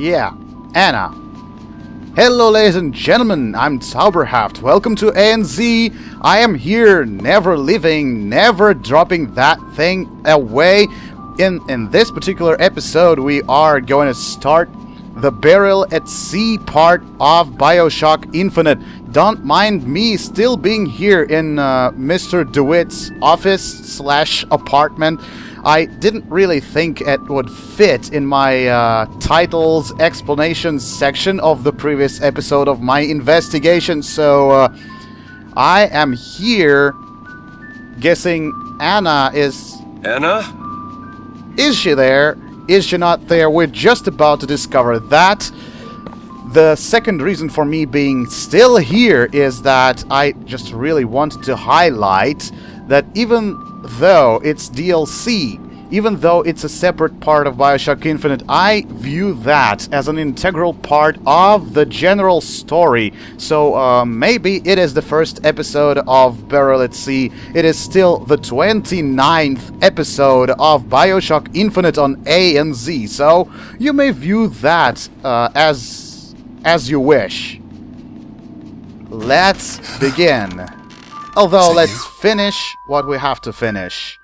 Yeah, Anna. Hello ladies and gentlemen, I'm Zauberhaft. Welcome to ANZ. I am here, never leaving, never dropping that thing away. In this particular episode, we are going to start the Burial at Sea part of Bioshock Infinite. Don't mind me still being here in Mr. DeWitt's office/apartment. I didn't really think it would fit in my titles explanations section of the previous episode of my investigation, so I am here guessing Anna is... Anna? Is she there? Is she not there? We're just about to discover that. The second reason for me being still here is that I just really wanted to highlight that even though it's DLC, even though it's a separate part of Bioshock Infinite, I view that as an integral part of the general story. So maybe it is the first episode of Burial at Sea. It is still the 29th episode of Bioshock Infinite on ANZ. So you may view that as you wish. Let's begin. Although, let's finish what we have to finish.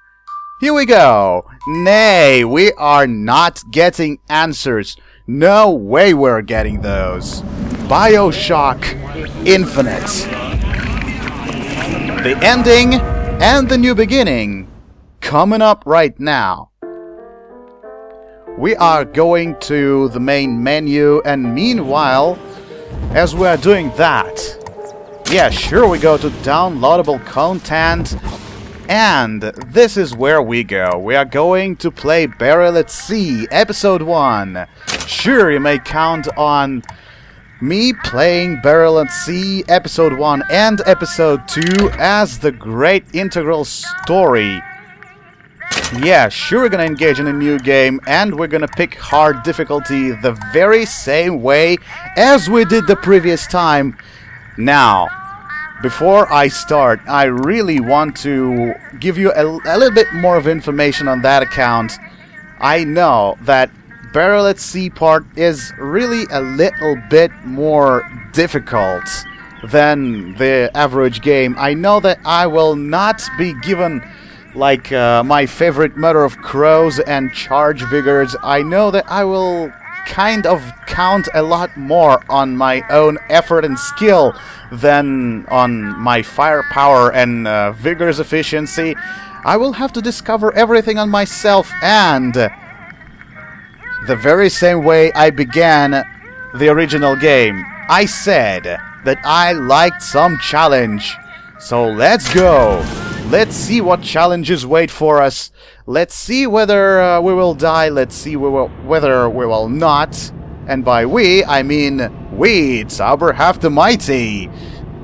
Here we go. Nay, we are not getting answers. No way we're getting those. Bioshock Infinite. The ending and the new beginning coming up right now. We are going to the main menu, and meanwhile, as we are doing that, yeah, sure, we go to downloadable content, and this is where we go. We are going to play Burial at Sea, Episode 1. Sure, you may count on me playing Burial at Sea, Episode 1 and Episode 2 as the great integral story. Yeah, sure, we're gonna engage in a new game, and we're gonna pick hard difficulty the very same way as we did the previous time. Now, before I start, I really want to give you a little bit more of information on that account. I know that Burial at Sea part is really a little bit more difficult than the average game. I know that I will not be given like my favorite murder of crows and charge vigors. I know that I will kind of count a lot more on my own effort and skill than on my firepower and vigorous efficiency. I will have to discover everything on myself, and the very same way I began the original game, I said that I liked some challenge. So let's go. Let's see what challenges wait for us. Let's see whether we will die. Let's see whether we will not. And by we, I mean we, Zauberhaft the Mighty.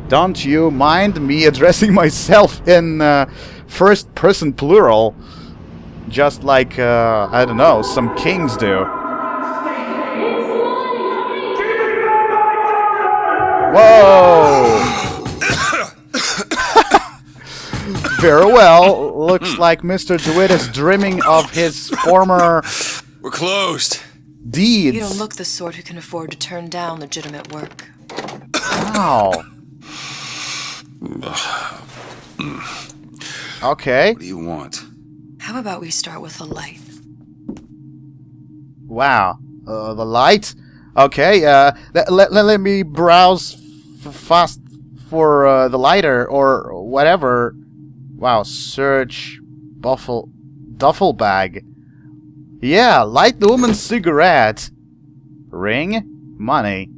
Don't you mind me addressing myself in first person plural? Just like, I don't know, some kings do. Whoa! Very well. Looks like Mr. DeWitt is dreaming of his former... We're closed. Deeds. You don't look the sort who can afford to turn down legitimate work. Wow. Okay. What do you want? How about we start with a light? Wow. The light? Okay, let me browse fast for the lighter or whatever. Wow, search duffel bag. Yeah, light the woman's cigarette. Ring? Money.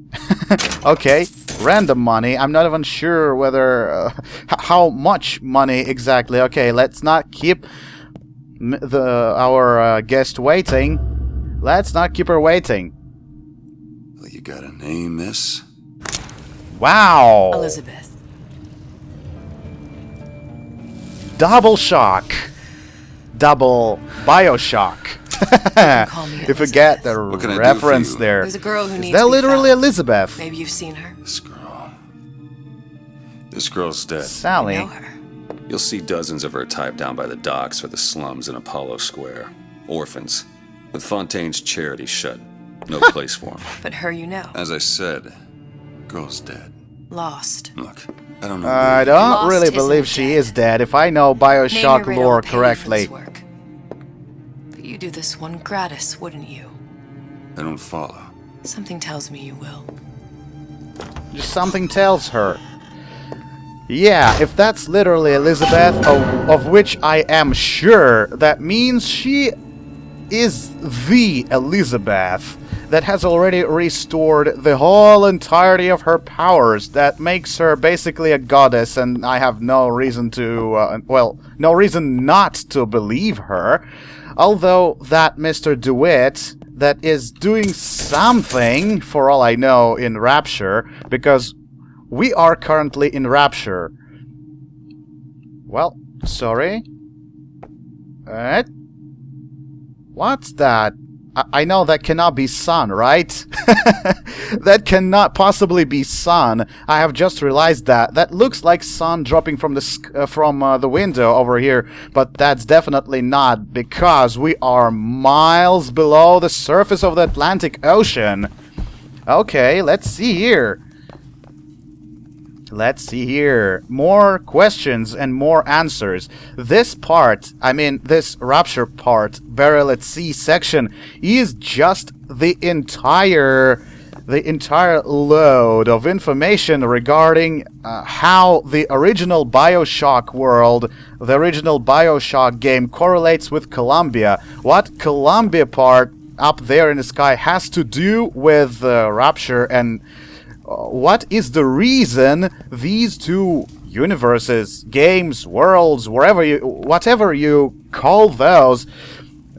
Okay, random money. I'm not even sure whether... how much money exactly. Okay, let's not keep our guest waiting. Let's not keep her waiting. Well, you got a name, miss? Wow! Elizabeth. Double shock. Double Bioshock. You forget the reference there. There's a girl who needs Is that literally Elizabeth? Maybe you've seen her. This girl's dead. Sally. I know her. You'll see dozens of her type down by the docks or the slums in Apollo Square. Orphans, with Fontaine's charity shut. No place for him. But her you know. As I said, girl's dead. Lost. Look, I don't know. I don't Lost really isn't believe she dead. is dead, if I know Name your Bioshock rate, lore I'll pay you for correctly. this work. But you do this one gratis, wouldn't you? I don't follow. Something tells me you will. Just something tells her. Yeah, if that's literally Elizabeth, of which I am sure, that means she is the Elizabeth that has already restored the whole entirety of her powers. That makes her basically a goddess, and I have no reason to, no reason not to believe her. Although that Mr. DeWitt, that is doing something, for all I know, in Rapture, because we are currently in Rapture. Well, sorry. What's that? I know that cannot be sun, right? That cannot possibly be sun. I have just realized that. That looks like sun dropping from the window over here, but that's definitely not, because we are miles below the surface of the Atlantic Ocean. Okay, let's see here. Let's see here. More questions and more answers. This part, I mean this Rapture part, Burial at Sea section, is just the entire load of information regarding how the original Bioshock world, the original Bioshock game, correlates with Columbia. What Columbia part up there in the sky has to do with Rapture, and what is the reason these two universes, games, worlds, whatever you call those.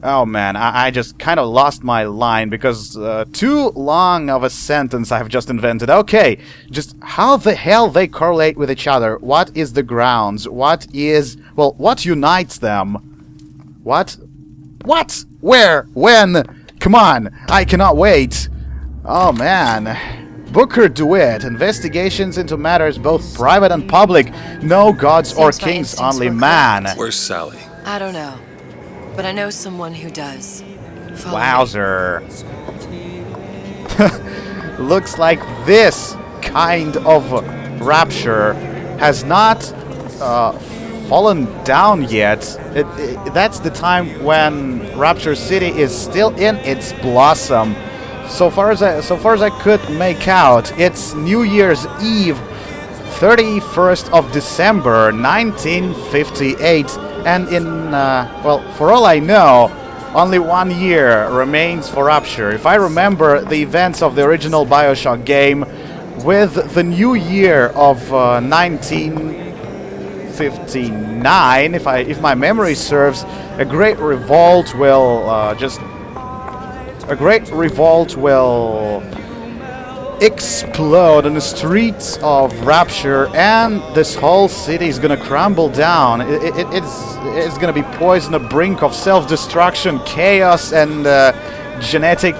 Oh man, I just kind of lost my line because too long of a sentence I've just invented. Okay, just how the hell they correlate with each other? What is the grounds? What unites them? What? Where? When? Come on, I cannot wait. Oh man. Booker DeWitt, investigations into matters both private and public. No gods or Seems my kings, instincts only were man. correct. Where's Sally? I don't know. But I know someone who does. Follow me. Wowzer. Looks like this kind of Rapture has not fallen down yet. That's the time when Rapture City is still in its blossom. So far as I could make out, it's New Year's Eve, 31st of December, 1958, and for all I know, only 1 year remains for Rapture. If I remember the events of the original Bioshock game, with the new year of 1959, if my memory serves, a great revolt will explode on the streets of Rapture, and this whole city is gonna crumble down. It's gonna be poised on the brink of self-destruction, chaos, and genetic,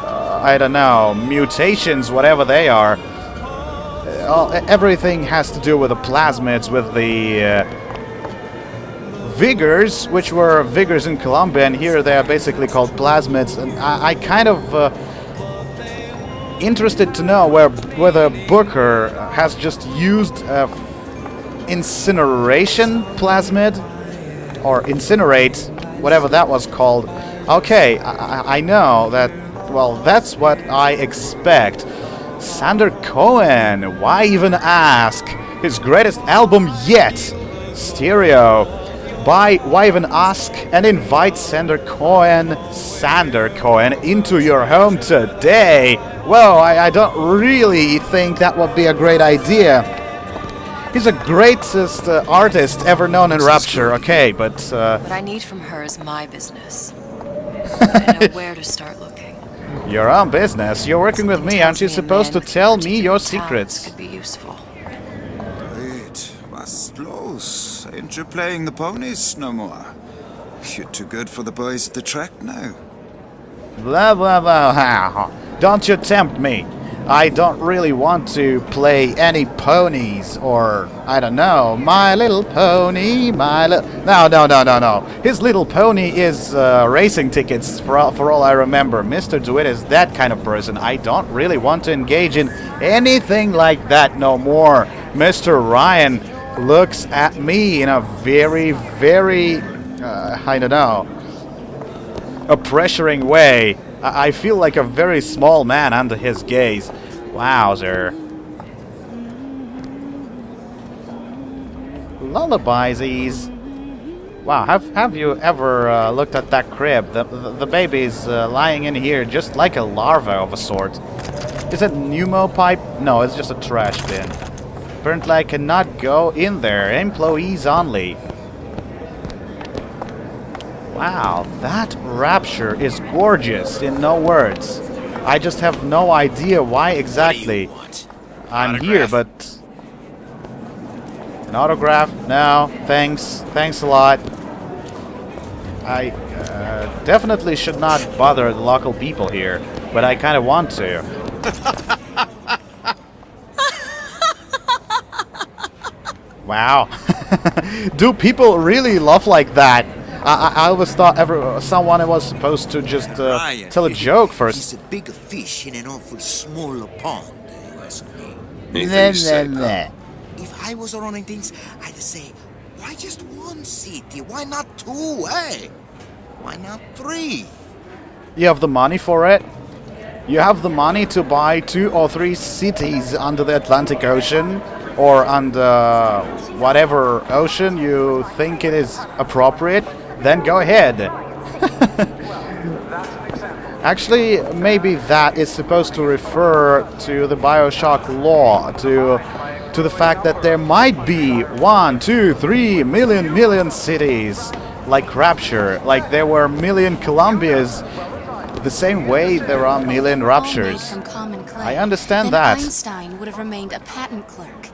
I don't know, mutations, whatever they are. Everything has to do with the plasmids, with the vigors, which were vigors in Columbia, and here they are basically called plasmids. And I kind of interested to know whether Booker has just used incineration plasmid, or incinerate, whatever that was called. Okay, I know that. Well, that's what I expect. Sander Cohen, why even ask? His greatest album yet, Stereo. Why even ask and invite Sander Cohen into your home today? Well, I don't really think that would be a great idea. He's the greatest artist ever known in Rapture, okay, but... What I need from her is my business. I know where to start looking. Your own business? You're working with me, aren't you supposed to tell me your secrets? Could be useful. Wait, what's los? Ain't you playing the ponies no more? You're too good for the boys at the track now. Blah, blah, blah. Don't you tempt me. I don't really want to play any ponies or, I don't know, My Little Pony, No. His Little Pony is racing tickets for all I remember. Mr. DeWitt is that kind of person. I don't really want to engage in anything like that no more. Mr. Ryan looks at me in a very, I don't know, a pressuring way. I feel like a very small man under his gaze. Wowzer. Lullabies. Wow, have you ever looked at that crib? The baby's lying in here just like a larva of a sort. Is it pneumopipe? No, it's just a trash bin. Apparently I cannot go in there. Employees only. Wow, that rapture is gorgeous in no words. I just have no idea why exactly I'm here, but... An autograph? No, thanks. Thanks a lot. I definitely should not bother the local people here, but I kind of want to. Wow. Do people really laugh like that? I always thought someone was supposed to just tell a joke first. He's a bigger fish in an awful smaller pond, you ask me. Anything you say, pal. If I was running things, I'd say, why just one city? Why not two, eh? Why not three? You have the money for it? You have the money to buy 2 or 3 cities under the Atlantic Ocean? Or under whatever ocean you think it is appropriate? Then go ahead. Actually, maybe that is supposed to refer to the Bioshock law, to the fact that there might be 1, 2, 3 million cities, like Rapture, like there were million Columbias, the same way there are million Raptures. I understand that. Einstein would have remained a patent clerk.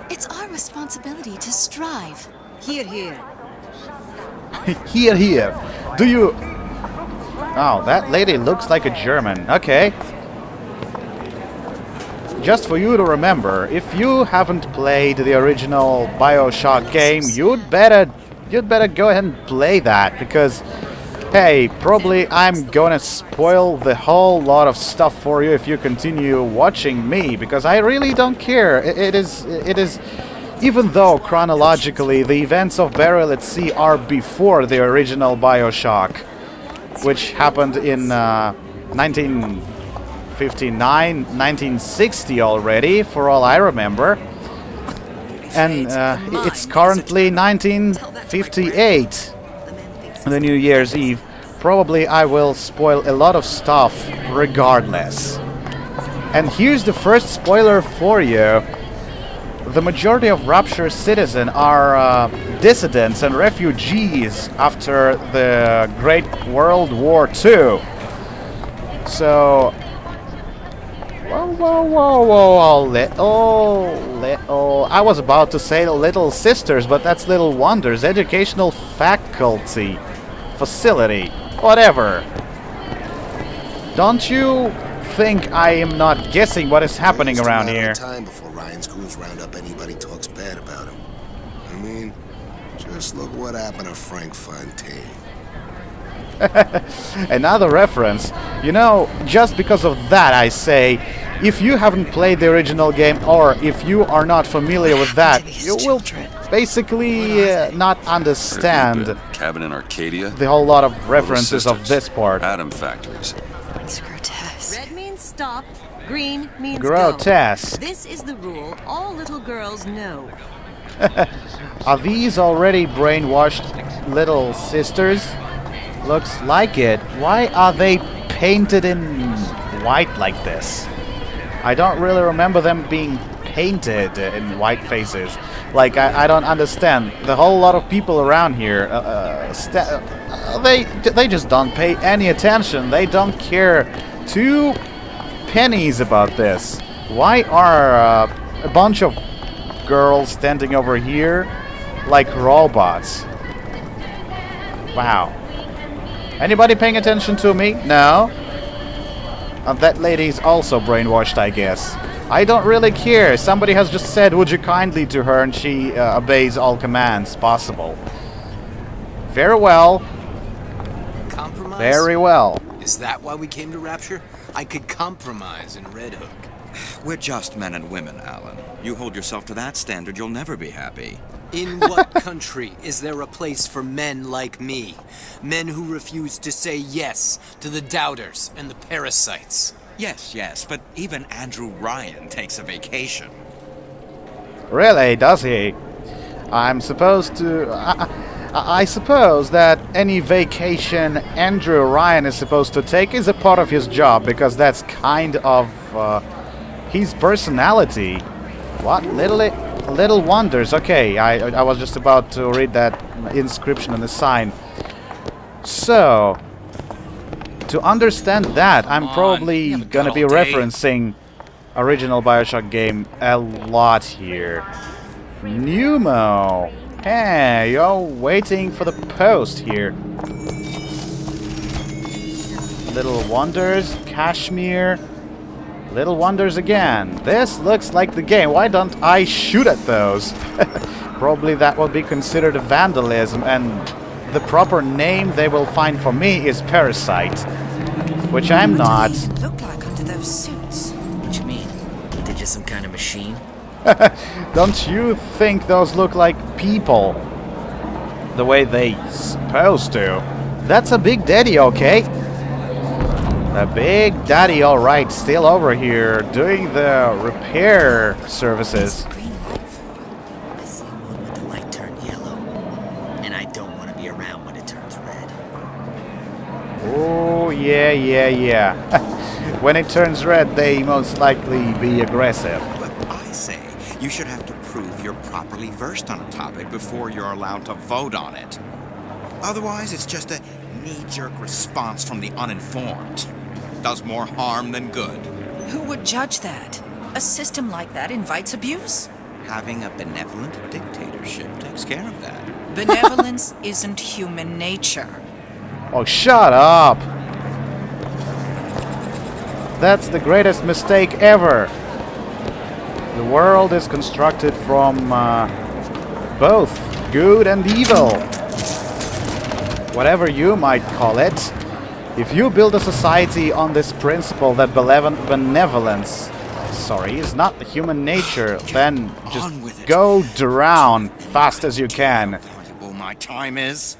It's our responsibility to strive. Here, here. Here. Do you... Oh, that lady looks like a German. Okay. Just for you to remember, if you haven't played the original Bioshock game, you'd better go ahead and play that, because, hey, probably I'm gonna spoil the whole lot of stuff for you if you continue watching me, because I really don't care. It is, even though chronologically the events of Burial at Sea are before the original Bioshock, which happened in 1959, 1960 already, for all I remember. And it's currently 1958, the New Year's Eve. Probably I will spoil a lot of stuff regardless. And here's the first spoiler for you. The majority of Rapture's citizens are dissidents and refugees after the Great World War II. So... Whoa, little... I was about to say Little Sisters, but that's Little Wonders. Educational faculty. Facility. Whatever. Don't you think I am not guessing what is happening around here? Time before Ryan's crews round up anybody talks bad about him. I mean, just look what happened to Frank Fontaine. Another reference. You know, just because of that I say, if you haven't played the original game, or if you are not familiar with that, you will basically not understand Cabin in Arcadia. the whole lot of references of this part. Atom factories. It's grotesque. Red means stop, green means Grotesque. go. This is the rule all little girls know. Are these already brainwashed little sisters? Looks like it. Why are they painted in white like this? I don't really remember them being painted in white faces. Like, I don't understand. The whole lot of people around here, they just don't pay any attention. They don't care 2 pennies about this. Why are a bunch of girls standing over here like robots? Wow. Anybody paying attention to me? No? That lady is also brainwashed, I guess. I don't really care. Somebody has just said, would you kindly to her, and she obeys all commands possible. Very well. Compromise? Very well. Is that why we came to Rapture? I could compromise in Red Hook. We're just men and women, Alan. You hold yourself to that standard, you'll never be happy. In what country is there a place for men like me? Men who refuse to say yes to the doubters and the parasites. Yes, but even Andrew Ryan takes a vacation. Really, does he? I'm supposed to... I suppose that any vacation Andrew Ryan is supposed to take is a part of his job, because that's kind of his personality. What? Little wonders. Okay, I was just about to read that inscription on the sign. So, to understand that, I'm probably gonna be referencing original Bioshock game a lot here. Pneumo! Hey, you're waiting for the post here. Little Wonders, Kashmir, Little Wonders again. This looks like the game. Why don't I shoot at those? Probably that would be considered a vandalism, and the proper name they will find for me is Parasite, which I'm not. What do they look like under those suits? What you mean? They're just some kind of machine? Don't you think those look like people? The way they supposed to. That's a Big Daddy, okay? A Big Daddy, alright, still over here doing the repair services. Green light for? I see one with the light turned yellow. And I don't want to be around when it turns red. Oh, yeah. When it turns red, they most likely be aggressive. But I say, you should have to prove you're properly versed on a topic before you're allowed to vote on it. Otherwise, it's just a knee-jerk response from the uninformed. Does more harm than good. Who would judge that? A system like that invites abuse. Having a benevolent dictatorship takes care of that. Benevolence isn't human nature. Oh, shut up! That's the greatest mistake ever. The world is constructed from both good and evil. Whatever you might call it. If you build a society on this principle that benevolence, is not the human nature, then just go drown fast as you can. Valuable my time is.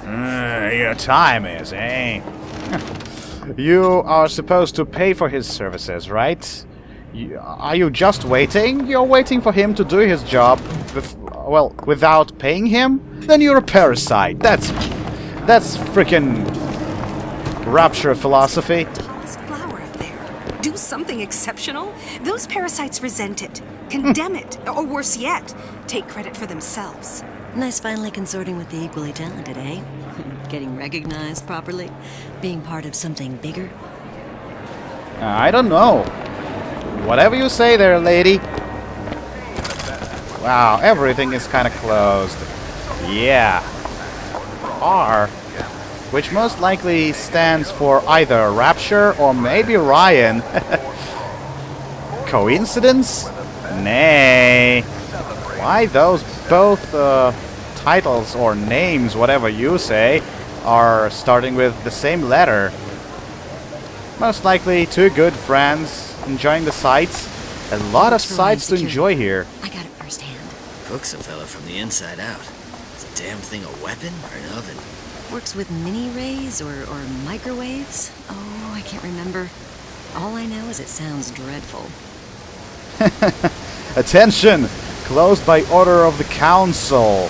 Your time is, eh? You are supposed to pay for his services, right? Are you just waiting? You're waiting for him to do his job, without paying him? Then you're a parasite. That's freaking Rapture philosophy. Tallest flower up there. Do something exceptional? Those parasites resent it, condemn it, or worse yet, take credit for themselves. Nice finally consorting with the equally talented, eh? Getting recognized properly? Being part of something bigger? I don't know. Whatever you say there, lady. Wow, everything is kind of closed. Yeah. R, which most likely stands for either Rapture or maybe Ryan. Coincidence? Nay. Why those both titles or names, whatever you say, are starting with the same letter? Most likely two good friends enjoying the sights. A lot of sights to enjoy here. I got it firsthand. Cooks a fella from the inside out. Is a damn thing a weapon or an oven? Works with mini rays or microwaves? Oh, I can't remember. All I know is it sounds dreadful. Attention! Closed by order of the council.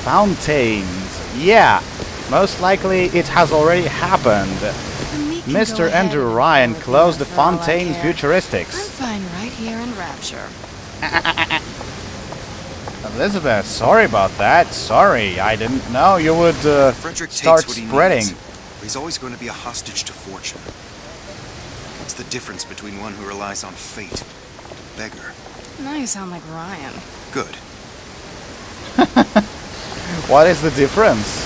Fountains. Yeah, most likely it has already happened. Mr. Andrew Ryan closed the Fontaine Futuristics. I'm fine right here in Rapture. Elizabeth, sorry about that. Sorry, I didn't know you would Frederick start takes what he spreading. needs. He's always going to be a hostage to fortune. What's the difference between one who relies on fate and a beggar? Now you sound like Ryan. Good. What is the difference?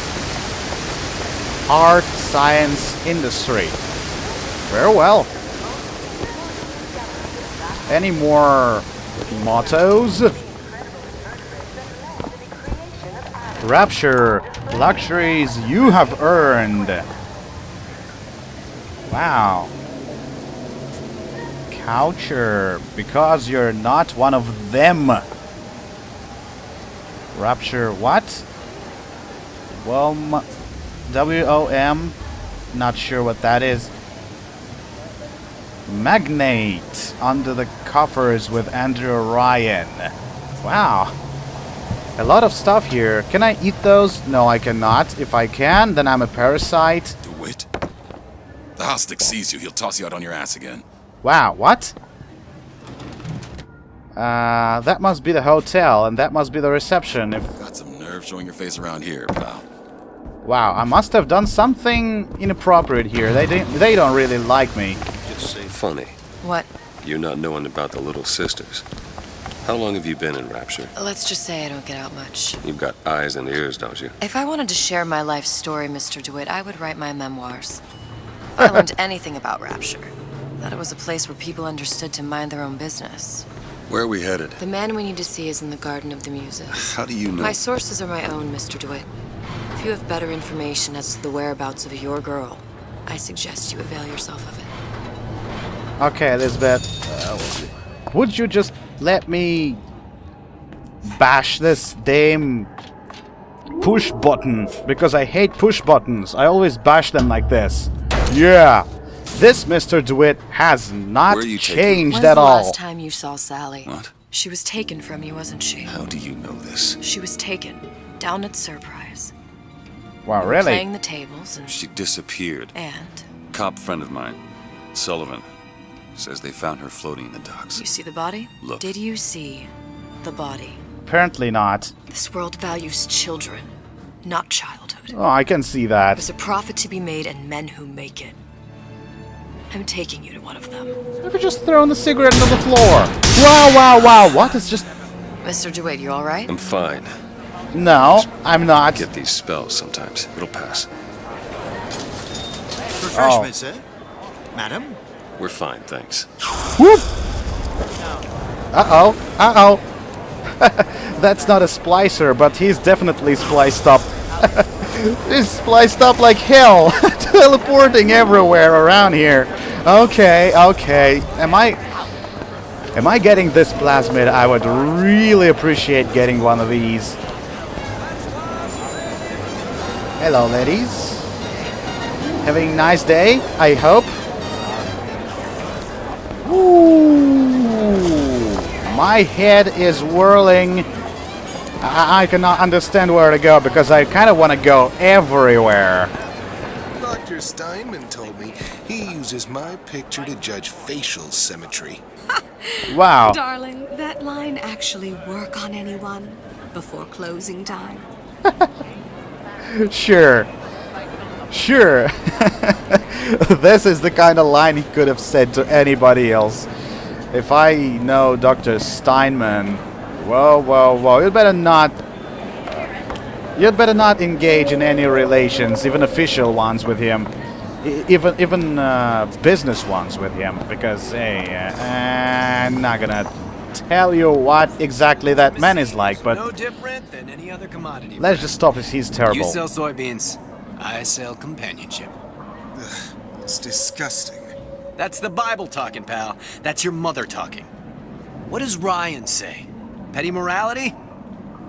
Art, science, industry. Very well. Any more mottos? Rapture. Luxuries you have earned. Wow. Coucher. Because you're not one of them. Rapture what? Well, W-O-M. Not sure what that is. Magnate. Under the coffers with Andrew Ryan. Wow. A lot of stuff here. Can I eat those? No, I cannot. If I can, then I'm a parasite. DeWitt? The Hostic sees you, he'll toss you out on your ass again. Wow, what? That must be the hotel, and that must be the reception. If Got some nerve showing your face around here, pal. Wow, I must have done something inappropriate here. They don't really like me. Just say funny. What? You're not knowing about the little sisters. How long have you been in Rapture? Let's just say I don't get out much. You've got eyes and ears, don't you? If I wanted to share my life story, Mr. DeWitt, I would write my memoirs. If I learned anything about Rapture, that it was a place where people understood to mind their own business. Where are we headed? The man we need to see is in the Garden of the Muses. How do you know? My sources are my own, Mr. DeWitt. If you have better information as to the whereabouts of your girl, I suggest you avail yourself of it. Okay, Elizabeth. Would you just let me bash this damn push button? Because I hate push buttons. I always bash them like this. Yeah. This Mr. DeWitt has not changed at all. When's the last time you saw Sally? What? She was taken from you, wasn't she? How do you know this? She was taken down at Surprise. Wow, You were really? playing the tables and... She disappeared. And? Cop friend of mine, Sullivan, says they found her floating in the docks. You see the body? Look. Did you see the body? Apparently not. This world values children, not childhood. Oh, I can see that. There's a profit to be made and men who make it. I'm taking you to one of them. Have you just thrown the cigarette into the floor? Wow, wow, wow. What is just... Mr. DeWitt, you alright? I'm fine. No, I'm not. Get these spells sometimes. It'll pass. Refreshment, sir? Madam? We're fine, thanks. Whoop! Uh-oh, uh-oh. That's not a splicer, but he's definitely spliced up. He's spliced up like hell. Teleporting everywhere around here. Okay, okay. Am I getting this plasmid? I would really appreciate getting one of these. Hello, ladies. Having a nice day, I hope. Ooh, my head is whirling. I cannot understand where to go because I kind of want to go everywhere. Dr. Steinman told me he uses my picture to judge facial symmetry. Wow. Darling, that line actually work on anyone before closing time? Sure. Sure. This is the kind of line he could have said to anybody else. If I know Dr. Steinman, whoa, whoa, whoa, you'd better not engage in any relations, even official ones with him, even business ones with him, because hey, I'm not gonna tell you what exactly that man is like, but no different than any other commodity. let's just stop as he's terrible. You sell soybeans, I sell companionship. Ugh, it's disgusting. That's the Bible talking, pal. That's your mother talking. What does Ryan say? Petty morality?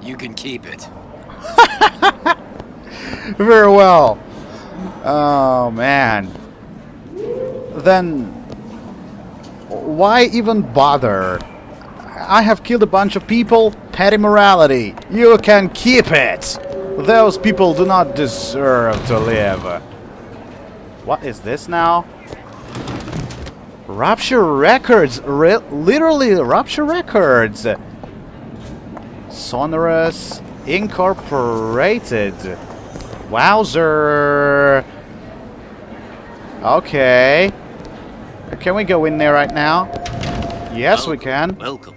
You can keep it. Very well. Oh, man. Then, why even bother? I have killed a bunch of people. Petty morality. You can keep it. Those people do not deserve to live. What is this now? Rapture Records. Literally Rapture Records. Sonorous Incorporated. Wowzer. Okay. Can we go in there right now? Yes, we can. Welcome.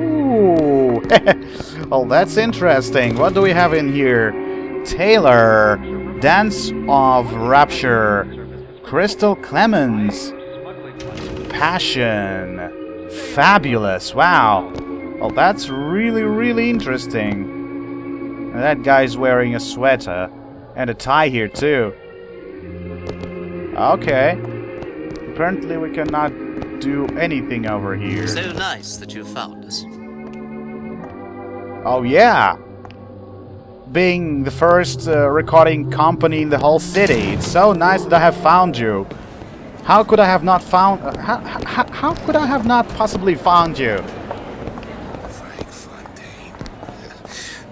Ooh. Oh, that's interesting. What do we have in here? Taylor. Dance of Rapture, Crystal Clemens, Passion, Fabulous. Wow. Well, that's really, really interesting. And that guy's wearing a sweater and a tie here too. Okay. Apparently we cannot do anything over here. So nice that you found us. Oh yeah. Being the first recording company in the whole city. It's so nice that I have found you. How could I have not found... how could I have not possibly found you? Frank Fontaine.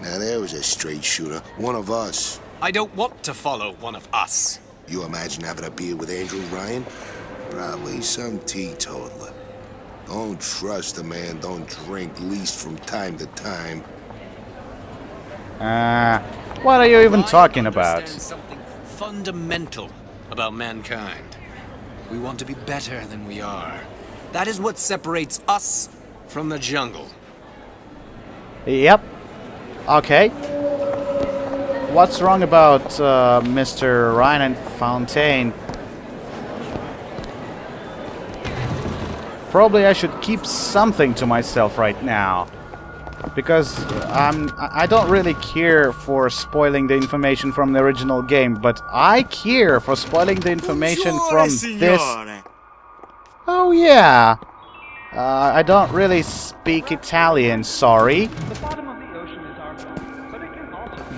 Now there was a straight shooter. One of us. I don't want to follow one of us. You imagine having a beer with Andrew Ryan? Probably some teetotaler. Don't trust a man, don't drink, least from time to time. What are you even talking about? Understands something fundamental about mankind. We want to be better than we are. That is what separates us from the jungle. Yep. Okay. What's wrong about Mr. Ryan and Fontaine? Probably I should keep something to myself right now. Because I don't really care for spoiling the information from the original game, but I care for spoiling the information from this. Oh yeah. I don't really speak Italian, sorry.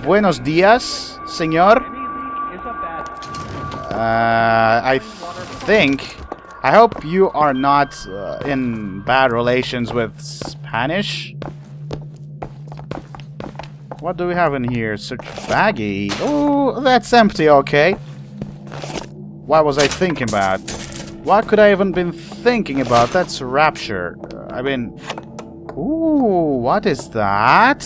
Buenos dias, señor. I hope you are not in bad relations with Spanish. What do we have in here? Search baggie. Oh, that's empty, okay. What was I thinking about? What could I even been thinking about? That's Rapture. I mean... Ooh, what is that?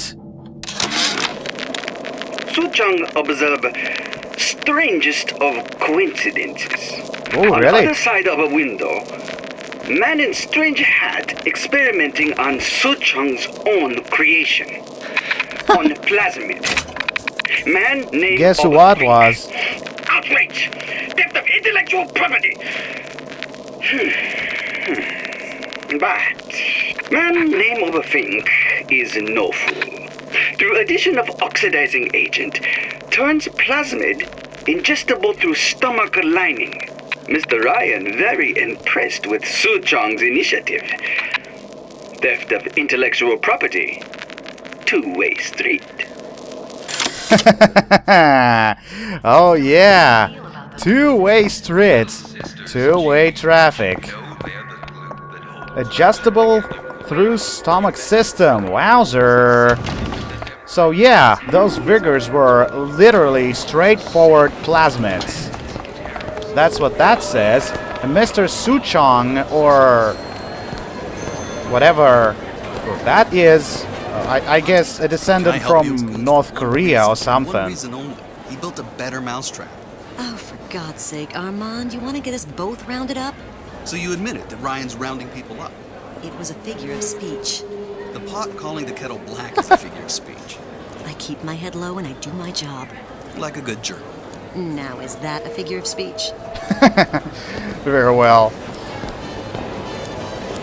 Suchong observed strangest of coincidences. Oh, On really? the other side of a window, man in strange hat experimenting on Suchong's own creation. On plasmid. Man named... Guess who what was? Outrage! Theft of intellectual property! But man name of a Fink is no fool. Through addition of oxidizing agent, turns plasmid ingestible through stomach lining. Mr. Ryan very impressed with Suchong's initiative. Theft of intellectual property. Two-way street. Oh yeah, two-way street, two-way traffic. Adjustable through stomach system. Wowzer. So yeah, those vigors were literally straightforward plasmids. That's what that says. And Mr. Suchong, or whatever that is, I guess a descendant from North Korea or something. One reason only. He built a better mousetrap. Oh, for God's sake, Armand, you want to get us both rounded up? So you admit it, that Ryan's rounding people up. It was a figure of speech. The pot calling the kettle black is a figure of speech. I keep my head low and I do my job. Like a good jerk. Now, is that a figure of speech? Very well.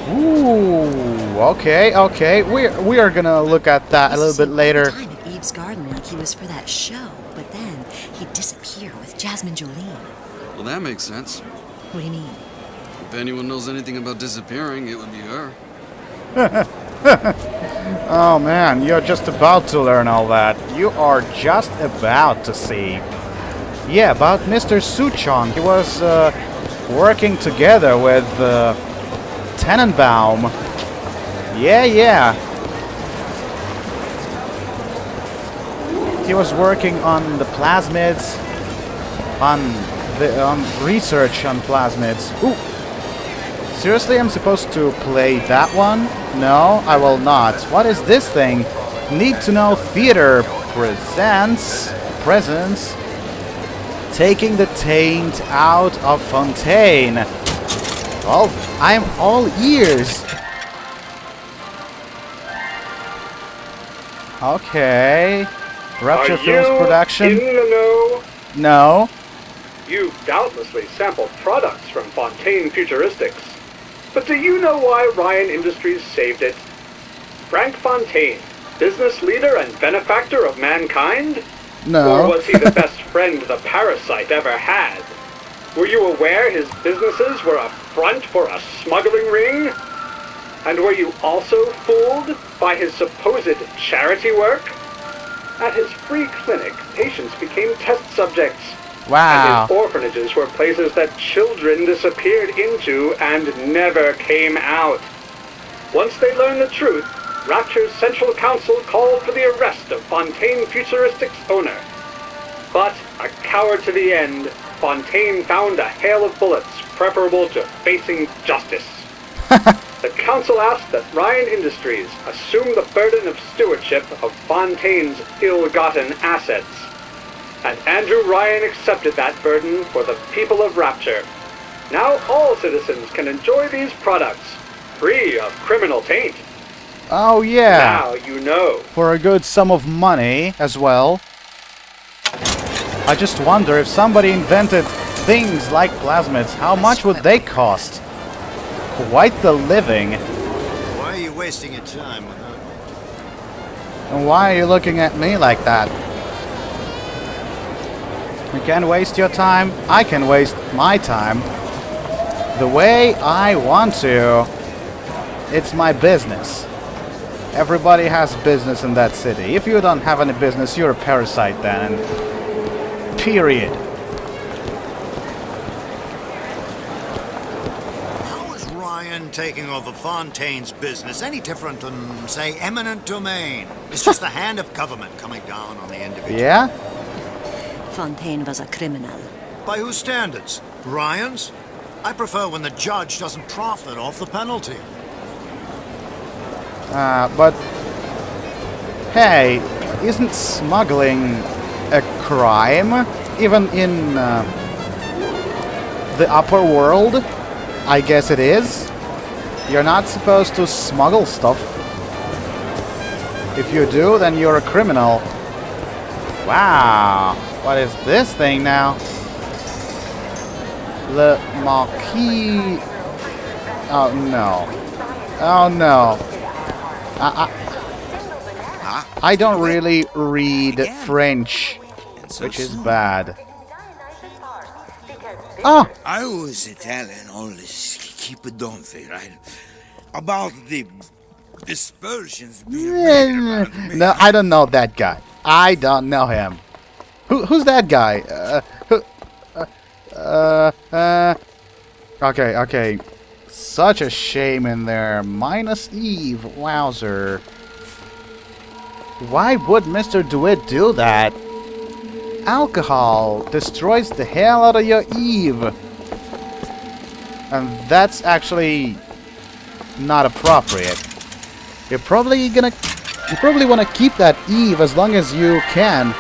Ooh, okay. We are gonna look at that a little bit later. Time at Eve's garden like he was for that show, but then he'd disappear with Jasmine Jolene. Well, that makes sense. What do you mean? If anyone knows anything about disappearing, it would be her. Oh man, you're just about to learn all that. You are just about to see. Yeah, about Mr. Suchong. He was working together with Tenenbaum. Yeah. He was working on the plasmids, on research on plasmids. Ooh. Seriously, I'm supposed to play that one? No, I will not. What is this thing? Need to Know Theater presents Taking the Taint Out of Fontaine. Well, I'm all ears. Okay. Rapture Films production. In the know No. You've doubtlessly sampled products from Fontaine Futuristics. But do you know why Ryan Industries saved it? Frank Fontaine, business leader and benefactor of mankind? No. Or was he the best friend the parasite ever had? Were you aware his businesses were a front for a smuggling ring? And were you also fooled by his supposed charity work? At his free clinic, patients became test subjects. Wow. And his orphanages were places that children disappeared into and never came out. Once they learned the truth, Rapture's Central Council called for the arrest of Fontaine Futuristics' owner. But, a coward to the end, Fontaine found a hail of bullets preferable to facing justice. The council asked that Ryan Industries assume the burden of stewardship of Fontaine's ill-gotten assets. And Andrew Ryan accepted that burden for the people of Rapture. Now all citizens can enjoy these products, free of criminal taint. Oh yeah. Now you know. For a good sum of money as well. I just wonder if somebody invented things like plasmids, how much would they cost? Quite the living. Why are you wasting your time without me? And why are you looking at me like that? You can waste your time, I can waste my time. The way I want to. It's my business. Everybody has business in that city. If you don't have any business, you're a parasite then. Period. How is Ryan taking over Fontaine's business any different than, say, eminent domain? It's just the hand of government coming down on the individual. Yeah? Fontaine was a criminal. By whose standards? Ryan's? I prefer when the judge doesn't profit off the penalty. But hey, isn't smuggling a crime? Even in the upper world? I guess it is. You're not supposed to smuggle stuff. If you do, then you're a criminal. Wow. What is this thing now? Le Marquis... Oh no. Oh no. I don't really read French, which is bad. Oh! I was Italian, always keep it dumpy, right? About the dispersions being made about me. No, I don't know that guy. I don't know him. Who's that guy? Okay. Such a shame in there. Minus Eve. Wowzer. Why would Mr. DeWitt do that? Alcohol destroys the hell out of your Eve. And that's actually not appropriate. You probably want to keep that Eve as long as you can.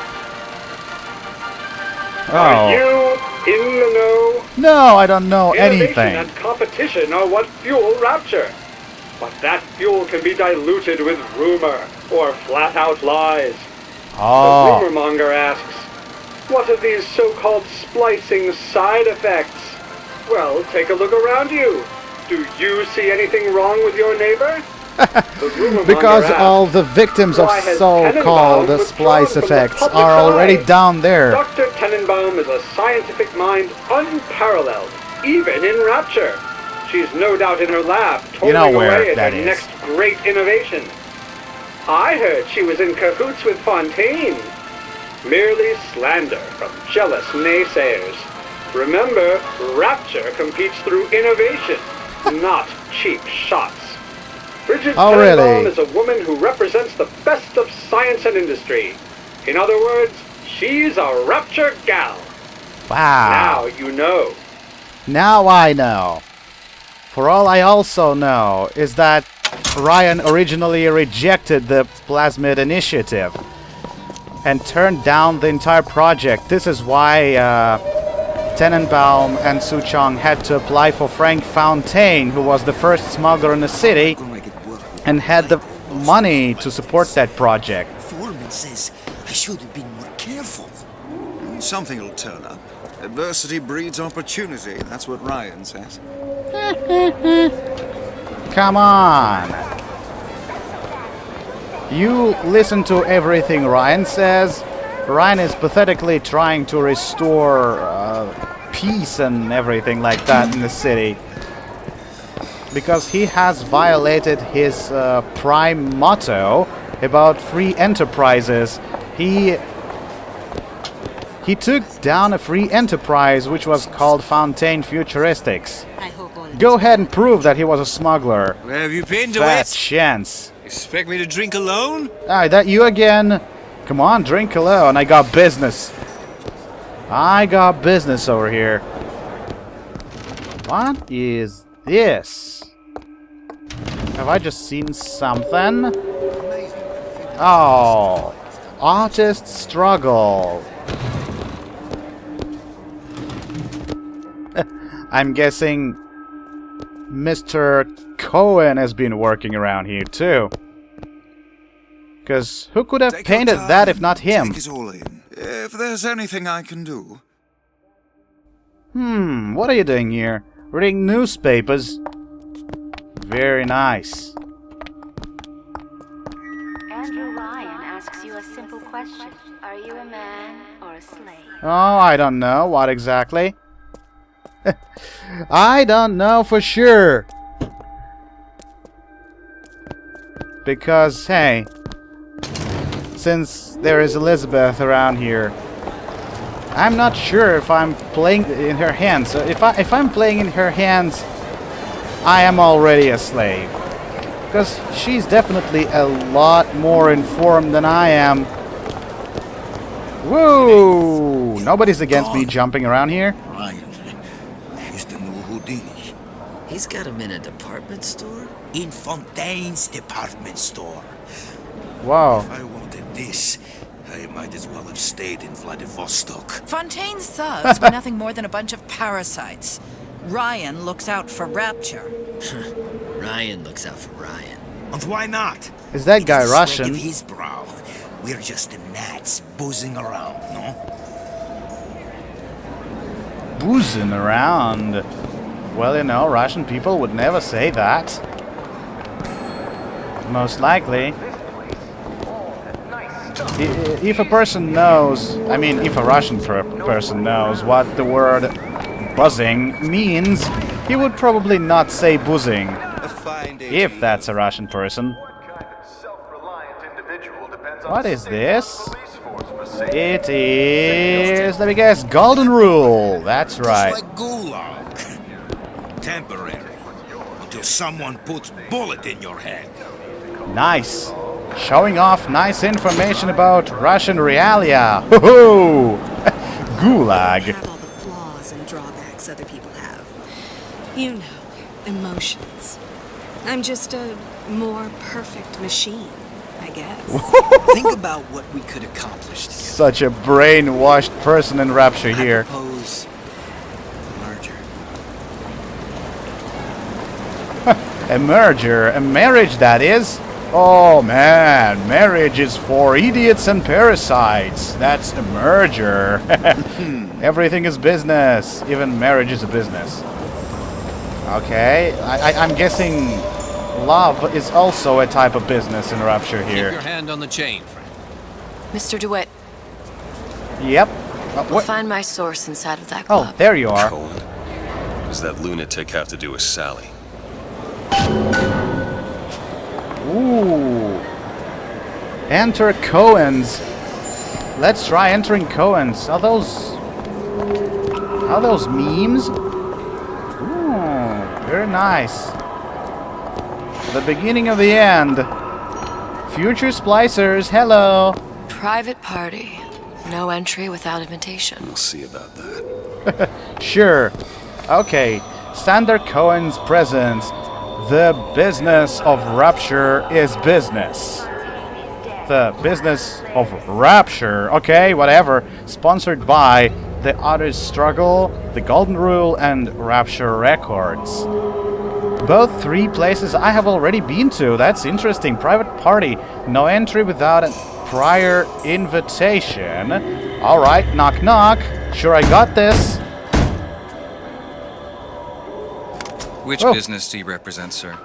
Are you in the know? No, I don't know Innovation anything. and competition are what fuel Rapture. But that fuel can be diluted with rumor or flat-out lies. Oh. The rumormonger asks, what are these so-called splicing side effects? Well, take a look around you. Do you see anything wrong with your neighbor? Because all the victims of so-called splice effects are already down there. Dr. Tenenbaum is a scientific mind unparalleled, even in Rapture. She's no doubt in her lab, toiling away at her next great innovation. I heard she was in cahoots with Fontaine. Merely slander from jealous naysayers. Remember, Rapture competes through innovation, not cheap shots. Bridget Tenenbaum is a woman who represents the best of science and industry. In other words, she's a Rapture gal. Wow. Now you know. Now I know. For all I also know is that Ryan originally rejected the Plasmid initiative and turned down the entire project. This is why Tenenbaum and Suchong had to apply for Frank Fontaine, who was the first smuggler in the city and had the money to support that project. Foreman says I should have been more careful. Something will turn up. Adversity breeds opportunity. That's what Ryan says. Come on. You listen to everything Ryan says. Ryan is pathetically trying to restore peace and everything like that in the city. Because he has violated his prime motto about free enterprises. He took down a free enterprise which was called Fontaine Futuristics. Go ahead and prove that he was a smuggler. Where have you been, Fat DeWitt? chance. Expect me to drink alone? Ah, that you again? Come on, drink alone. I got business. I got business over here. What is this? Have I just seen something? Oh, artist struggle. I'm guessing Mr. Cohen has been working around here too. Because who could have painted that if not him? Take it all in. If there's anything I can do. What are you doing here? Reading newspapers? Very nice. Andrew Ryan asks you a simple question. Are you a man or a slave? Oh, I don't know. What exactly? I don't know for sure. Because, hey, since there is Elizabeth around here, I'm not sure if I'm playing in her hands. If I'm playing in her hands, I am already a slave. Because she's definitely a lot more informed than I am. Woo! Nobody's against me jumping around here. He's the new Houdini. He's got him in a department store? In Fontaine's department store. Wow. If I wanted this, I might as well have stayed in Vladivostok. Fontaine's thugs were nothing more than a bunch of parasites. Ryan looks out for Rapture. Ryan looks out for Ryan. And why not? Is that guy It's Russian? the sweat of his brow. We're just the gnats buzzing around, no? Boozing around. Well, you know, Russian people would never say that. Most likely. If a person knows, I mean, if a Russian person knows what the word buzzing means, he would probably not say boozing. If that's a Russian person. What is this? It is, let me guess, Golden Rule. That's right. Just like Gulag. Temporary. Until someone puts bullet in your head. Nice. Showing off nice information about Russian realia. Hoo-hoo! Gulag. Have all the flaws and drawbacks other people have. You know, emotions. I'm just a more perfect machine, I guess. Think about what we could accomplish together. Such a brainwashed person in Rapture here. Propose merger. A merger, a marriage that is. Oh man, marriage is for idiots and parasites. That's a merger. Everything is business. Even marriage is a business. Okay, I'm guessing love is also a type of business in Rapture here. Keep your hand on the chain, friend. Mr. DeWitt, Yep. we'll find my source inside of that club. Oh, there you are. Cohen. What does that lunatic have to do with Sally? Ooh. Enter Cohen's. Let's try entering Cohen's. Are those memes? Ooh, very nice. The beginning of the end. Future splicers, hello. Private party. No entry without invitation. We'll see about that. Sure. Okay. Standard Cohen's presence. The business of Rapture is business. The business of Rapture. Okay, whatever. Sponsored by The Artist's Struggle, The Golden Rule, and Rapture Records. Both three places I have already been to. That's interesting. Private party. No entry without a prior invitation. Alright, knock knock. Sure, I got this. Which Oh. business do you represent, sir?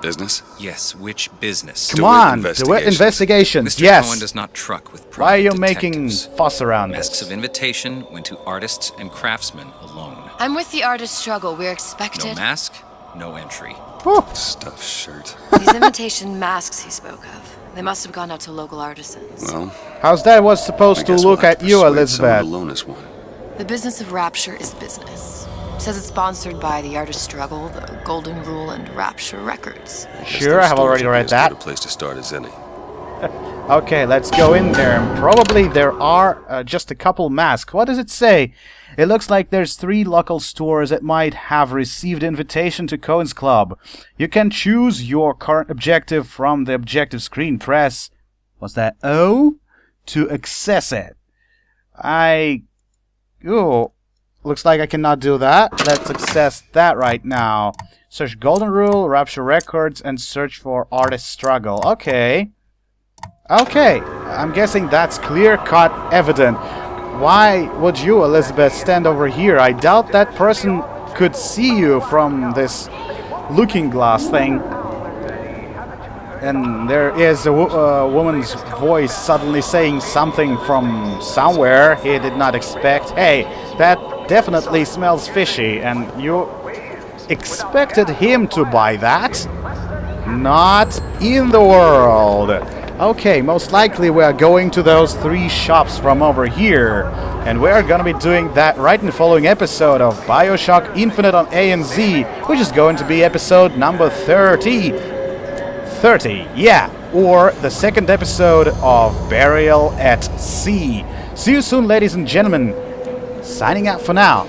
Business? Yes, which business? Come on, DeWitt Investigations. Mr. Yes. Cohen does not truck with private Why are you detectives. making fuss around Masks this? of invitation went to artists and craftsmen alone. I'm with the artist struggle. We're expected. No mask, no entry. Stuffed shirt. These invitation masks he spoke of. They must have gone out to local artisans. Well, How's that was supposed to look at you, Elizabeth? The business of Rapture is business. Says it's sponsored by the Artist Struggle, the Golden Rule, and Rapture Records. Sure, I have already read that. A place to start as any. Okay, let's go in there. Probably there are just a couple masks. What does it say? It looks like there's 3 local stores that might have received invitation to Cohen's Club. You can choose your current objective from the objective screen. Press, what's that, O? To access it. Looks like I cannot do that. Let's access that right now. Search Golden Rule, Rapture Records, and search for Artist Struggle. Okay. Okay, I'm guessing that's clear-cut evident. Why would you, Elizabeth, stand over here? I doubt that person could see you from this looking glass thing. And there is a woman's voice suddenly saying something from somewhere he did not expect. Hey, that definitely smells fishy, and you expected him to buy that? Not in the world. Okay, most likely we are going to those 3 shops from over here, and we are gonna be doing that right in the following episode of Bioshock Infinite on ANZ, which is going to be episode number 30, yeah, or the 2nd episode of Burial at Sea. See you soon, ladies and gentlemen. Signing out for now.